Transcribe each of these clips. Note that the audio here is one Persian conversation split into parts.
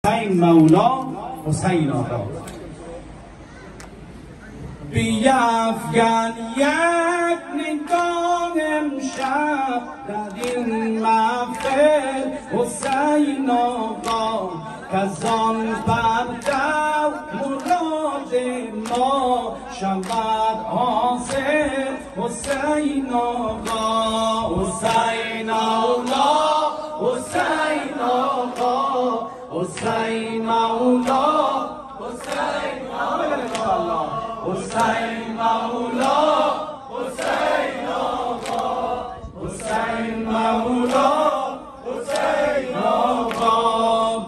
حسین مولا حسین آقا. بیفگن یک نگاه امشب در این محفل حسین آقا، کزان بردر مراد ما شود حاصل حسین آقا. حسین مولا حسین آقا، حسین مولا حسین آقا، حسین مولا حسین آقا، حسین مولا حسین آقا.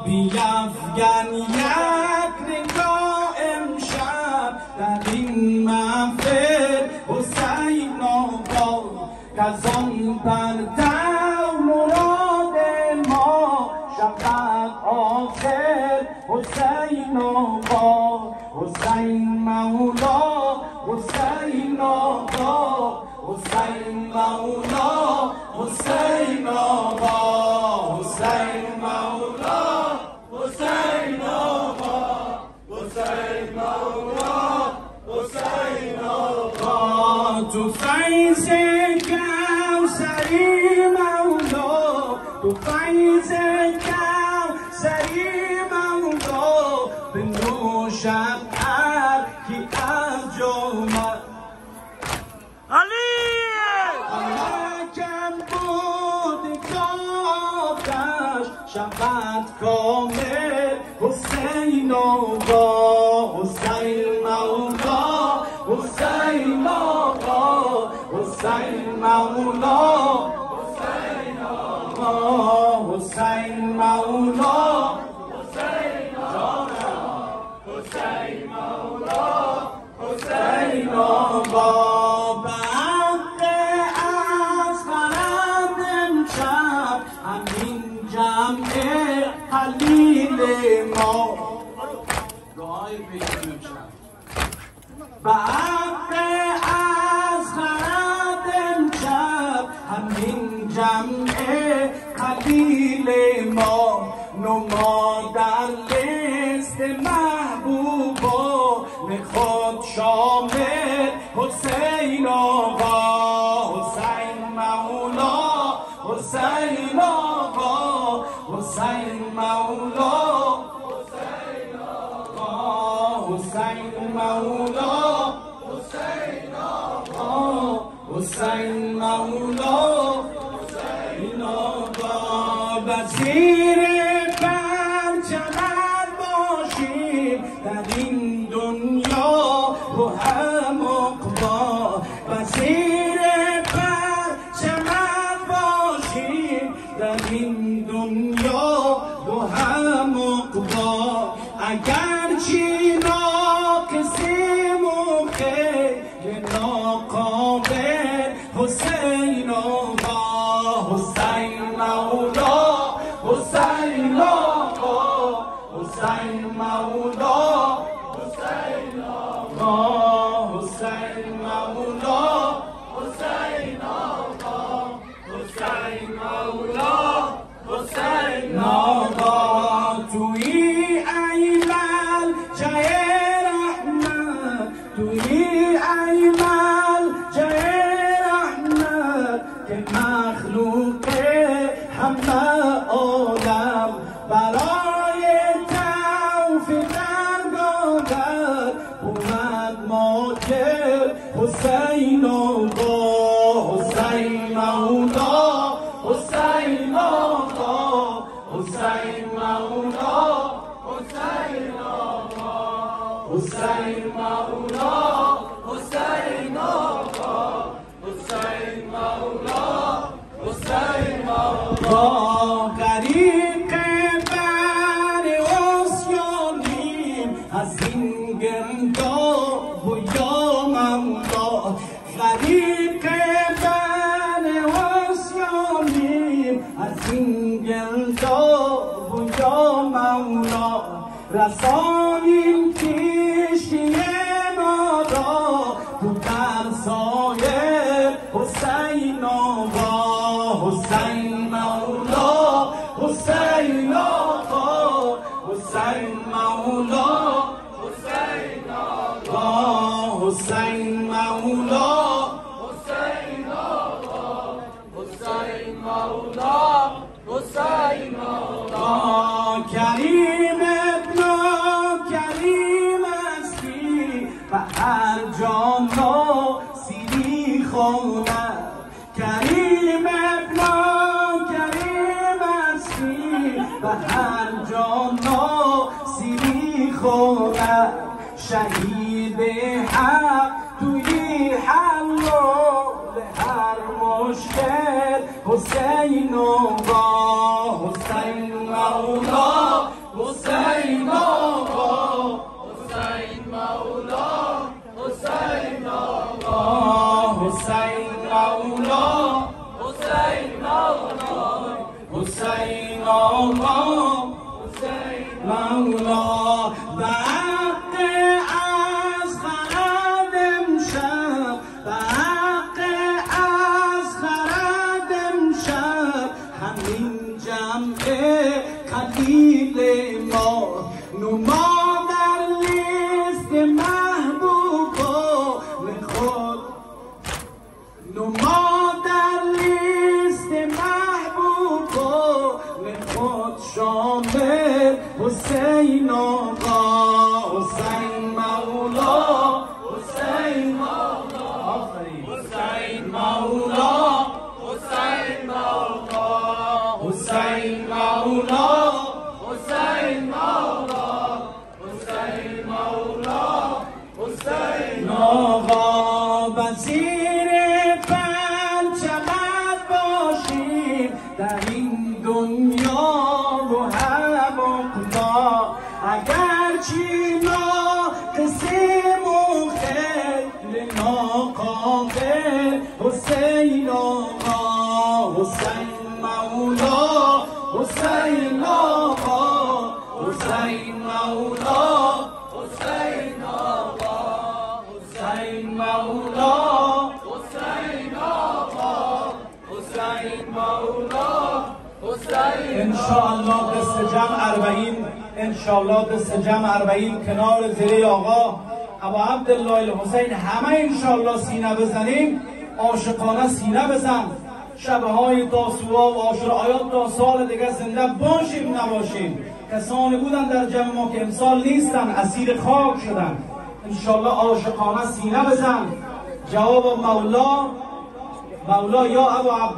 بیفگن یک نگاه امشب در این محفل حسین آقا، کزان بردر مراد ما شود حاصل حسین آقا. حسین مولا حسین آقا، حسین مولا حسین آقا، حسین مولا حسین آقا، حسین مولا حسین آقا. تو فیض کوثری مولا، تو فیض کوثری مولا، به نوشم کی از جومت کم بود کافش شود کامل حسین آقا. حسین مولا حسین آقا، حسین مولا حسین آقا، حسین مولا حسین آقا، حسین مولا حسین آقا. خلیل ما دعای بیان امشب به حق از خرد امشب، همین جمع خلیل ما نما در لیست محبوبان خود شامل حسین آقا. حسین مولا حسین آقا، حسین مولا حسین آقا، حسین مولا حسین آقا، حسین مولا حسین آقا. وزیر پرچمت باشیم در این دنیا و هم عقبا، وزیر پرچمت باشیم در این دنیا و هم عقبا. اگرچه ناقصیم و خیلی ناقابل حسین آقا. حسین مولا حسین آقا، حسین مولا حسین آقا، حسین مولا حسین آقا، حسین مولا حسین آقا. توی ایمل جای رحمت، توی ایمل جای رحمت، که مخلوق همه عالم برای توفیق درگاهد بود ماکر حسین آقا. حسین مولا حسین آقا، حسین مولا حسین آقا، حسین مولا حسین آقا، حسین مولا حسین آقا. غریق بر عصیانیم از این گرداب و یا مولا، غریق بر عصیانیم از این گرداب و یا مولا. رسانیم کشتی ما را تو در سایه حسین آقا. حسین مولا حسین آقا، حسین مولا حسین آقا حسین مولا حسین آقا حسین مولا حسین آقا کریم ابن کریم اسکی و هر جانا سیری خواند کریم ابن کریم اسکی و هر جانا سیری خواند شهید حق توی حل هر مشکل حسین آقا حسین مولا حسین آقا حسین مولا حسین آقا حسین مولا حسین مولا حسین آقا حسین مولا وقت از خرد امشب وقت از خرد امشب همین جمع قلیل ما نما در لیست محبوبا خود نما در لیست محبوبا خود شامل حسین آقا حسین مولا حسین مولا حسین مولا حسین مولا حسین مولا حسین مولا حسین مولا حسین آقا وزیر پنجمت باشیم در این دنیا و هم اقلا اگرچه ناقصیم و خیل ناقابل حسین آقا حسین مولا حسین آقا حسین مولا حسین آقا حسین مولا حسین آقا حسین مولا انشاءالله دست جمع 40 انشاءالله دست جمع 40 کنار زیره آقا ابا عبدالله الحسین همه انشاءالله سینه بزنیم عاشقانه سینه بزن شبه های تاسوعا و عاشورایات تا سال دیگه زنده باشیم نباشیم کسانی بودن در جمع ما که امسال نیستن اسیر خاک شدن انشاءالله عاشقانه سینه بزن جواب مولا یا ابا عبدالله